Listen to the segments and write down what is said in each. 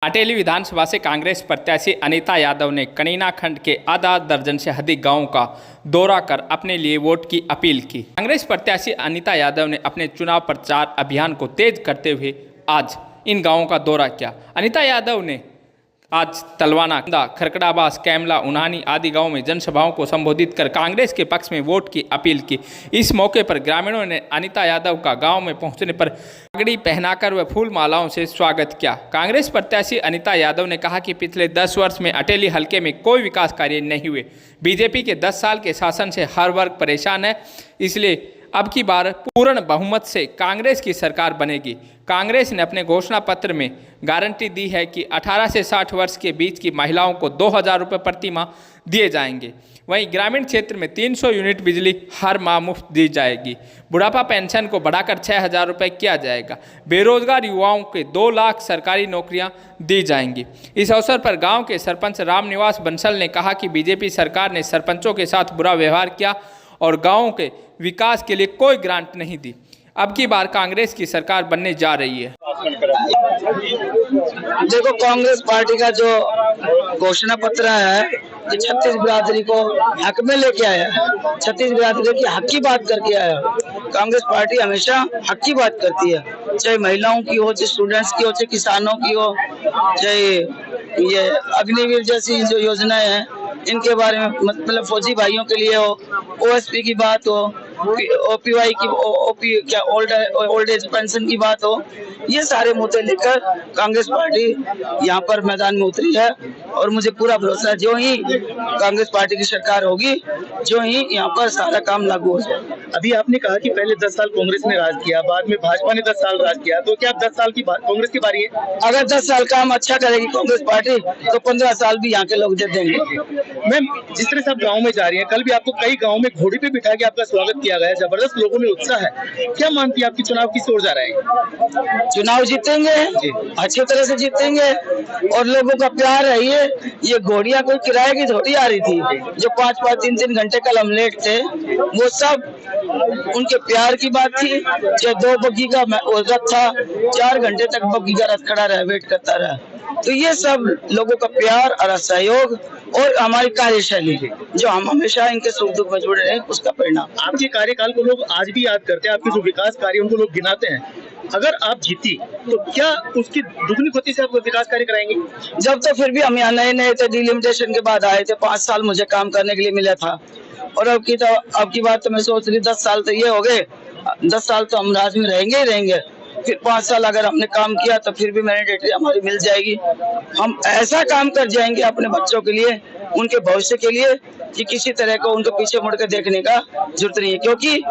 अटेली विधानसभा से कांग्रेस प्रत्याशी अनीता यादव ने कनीना खंड के आधा दर्जन से अधिक गांवों का दौरा कर अपने लिए वोट की अपील की। कांग्रेस प्रत्याशी अनीता यादव ने अपने चुनाव प्रचार अभियान को तेज करते हुए आज इन गांवों का दौरा किया। अनीता यादव ने आज तलवाना, खरकड़ाबास, कैमला, उन्हानी आदि गांवों में जनसभाओं को संबोधित कर कांग्रेस के पक्ष में वोट की अपील की। इस मौके पर ग्रामीणों ने अनीता यादव का गांव में पहुंचने पर पगड़ी पहनाकर व फूल मालाओं से स्वागत किया। कांग्रेस प्रत्याशी अनीता यादव ने कहा कि पिछले 10 वर्ष में अटेली हलके में कोई विकास कार्य नहीं हुए। बीजेपी के 10 साल के शासन से हर वर्ग परेशान है, इसलिए अब की बार पूर्ण बहुमत से कांग्रेस की सरकार बनेगी। कांग्रेस ने अपने घोषणा पत्र में गारंटी दी है कि 18 से 60 वर्ष के बीच की महिलाओं को 2000 रुपये प्रति माह दिए जाएंगे। वहीं ग्रामीण क्षेत्र में 300 यूनिट बिजली हर माह मुफ्त दी जाएगी। बुढ़ापा पेंशन को बढ़ाकर 6000 रुपये किया जाएगा। बेरोजगार युवाओं के 2 लाख सरकारी नौकरियां दी जाएंगी। इस अवसर पर गांव के सरपंच रामनिवास बंसल ने कहा कि बीजेपी सरकार ने सरपंचों के साथ बुरा व्यवहार किया और गाँव के विकास के लिए कोई ग्रांट नहीं दी। अब की बार कांग्रेस की सरकार बनने जा रही है। देखो, कांग्रेस पार्टी का जो घोषणा पत्र है जो 36 बिरादरी को हक में लेके आया है, 36 बिरादरी की हक की बात करके आया। कांग्रेस पार्टी हमेशा हक की बात करती है, चाहे महिलाओं की हो, चाहे स्टूडेंट्स की हो, चाहे किसानों की हो, चाहे ये अग्निवीर जैसी जो योजनाएं हैं इनके बारे में, मतलब फौजी भाइयों के लिए हो, ओएसपी की बात हो, ओपीवाई की, ओपी क्या ओल्ड एज पेंशन की बात हो, ये सारे मुद्दे लेकर कांग्रेस पार्टी यहाँ पर मैदान में उतरी है। और मुझे पूरा भरोसा है जो ही कांग्रेस पार्टी की सरकार होगी, जो ही यहाँ पर सारा काम लागू हो जाए। अभी आपने कहा कि पहले 10 साल कांग्रेस ने राज किया, बाद में भाजपा ने 10 साल राज किया, तो क्या 10 साल की कांग्रेस की बारी है? अगर 10 साल काम अच्छा करेगी कांग्रेस पार्टी तो 15 साल भी यहाँ के लोग दे देंगे। मैम, जिस तरह से आप गाँव में जा रही है, कल भी आपको कई गाँव में घोड़ी पे बिठा के आपका स्वागत किया गया, जबरदस्त लोगों में उत्साह है। क्या मानती है आपकी चुनाव किस ओर जा रहा है? चुनाव जीतेंगे, अच्छी तरह से जीतेंगे और लोगों का प्यार है। ये घोड़ियां कोई किराए की थोड़ी आ रही थी जो 5-5, 3-3 घंटे कल हम लेट थे, वो सब उनके प्यार की बात थी। जो 2 बग्गी का रथ था, 4 घंटे तक बग्गी का रथ खड़ा रहा, वेट करता रहा। तो ये सब लोगों का प्यार और सहयोग और हमारी कार्यशैली जो हम हमेशा इनके सुख दुख में जुड़े रहे, उसका परिणाम। आपके कार्यकाल को लोग आज भी याद करते हैं, आपके जो विकास कार्य उनको लोग गिनाते हैं। अगर आप जीती तो क्या उसकी दुगनी गति से आप विकास कार्य कराएंगे? जब तो फिर भी हम यहाँ नए थे, डिलिमिटेशन के बाद आए थे, 5 साल मुझे काम करने के लिए मिला था। और अब की बात तो मैं सोच रही 10 साल तो ये हो गए, 10 साल तो हम राज में रहेंगे ही रहेंगे। फिर 5 साल अगर हमने काम किया तो फिर भी मैंडेटरी हमारी मिल जाएगी। हम ऐसा काम कर जाएंगे अपने बच्चों के लिए, उनके भविष्य के लिए, कि किसी तरह को उनको पीछे मुड़ कर देखने का जरूरत नहीं है। क्योंकि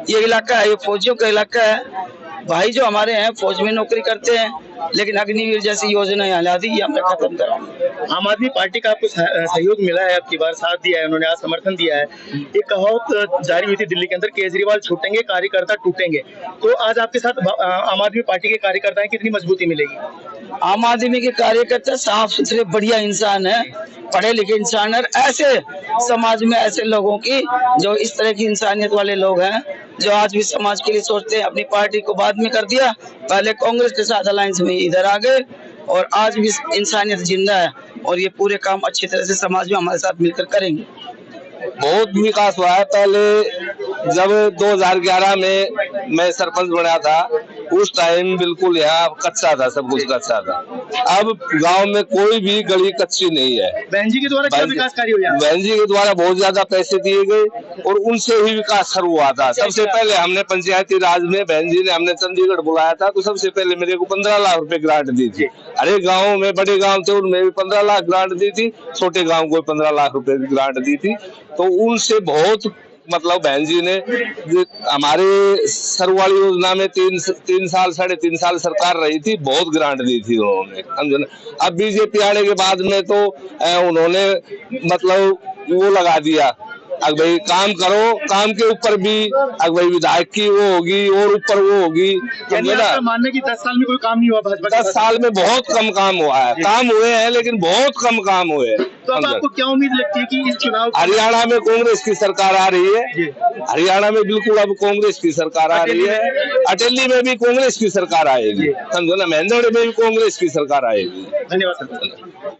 ये इलाका है, ये फौजियों का इलाका है। भाई जो हमारे हैं फौज में नौकरी करते हैं, लेकिन अग्निवीर जैसी योजना ला दी, ये हमने खत्म करा। आम आदमी पार्टी का आपको सहयोग मिला है, आपकी बार साथ दिया है, उन्होंने आज समर्थन दिया है। एक कहावत जारी हुई थी दिल्ली के अंदर, केजरीवाल छूटेंगे कार्यकर्ता टूटेंगे। तो आज आपके साथ आम आदमी पार्टी के कार्यकर्ता हैं, कितनी मजबूती मिलेगी? आम आदमी के कार्यकर्ता साफ सुथरे बढ़िया इंसान है, पढ़े लिखे इंसान है। ऐसे समाज में ऐसे लोगों की, जो इस तरह की इंसानियत वाले लोग हैं, जो आज भी समाज के लिए सोचते हैं, अपनी पार्टी को बाद में कर दिया, पहले कांग्रेस के साथ अलायंस में इधर आ गए, और आज भी इंसानियत जिंदा है और ये पूरे काम अच्छी तरह से समाज में हमारे साथ मिलकर करेंगे। बहुत विकास हुआ है। पहले जब 2011 में मैं सरपंच बना था, उस टाइम बिल्कुल यहाँ कच्चा था, सब कुछ कच्चा था। अब गांव में कोई भी गली कच्ची नहीं है। बहन जी के द्वारा क्या विकास कार्य हुआ? बहन जी के द्वारा बहुत ज्यादा पैसे दिए गए और उनसे ही विकास शुरू हुआ था। सबसे पहले हमने पंचायती राज में बहन जी ने हमने चंडीगढ़ बुलाया था, तो सबसे पहले मेरे को 15 लाख रुपए ग्रांट दी थी। अरे गाँव में बड़े गाँव थे उनमें भी 15 लाख ग्रांट दी थी, छोटे गाँव को 15 लाख रुपए की ग्रांट दी थी। तो उनसे बहुत, मतलब बहन जी ने हमारे सरवाली योजना में 3 साल 3.5 साल सरकार रही थी, बहुत ग्रांट दी थी उन्होंने, समझे ना। अब बीजेपी आने के बाद में तो उन्होंने मतलब वो लगा दिया, अगर भाई काम करो, काम के ऊपर भी अगर भाई विधायक की वो होगी और ऊपर वो होगी, समझे ना। मानने की 10 साल में कोई काम नहीं हुआ भाजपा? 10 साल में बहुत कम काम हुआ है। काम हुए हैं लेकिन बहुत कम काम हुए हैं। तो अब आपको क्या उम्मीद लगती है कि इस चुनाव हरियाणा में कांग्रेस की सरकार आ रही है। हरियाणा में बिल्कुल अब कांग्रेस की सरकार आ रही है। अटेली में भी कांग्रेस की सरकार आएगी, समझो ना, महेंद्रगढ़ में भी कांग्रेस की सरकार आएगी। धन्यवाद सर।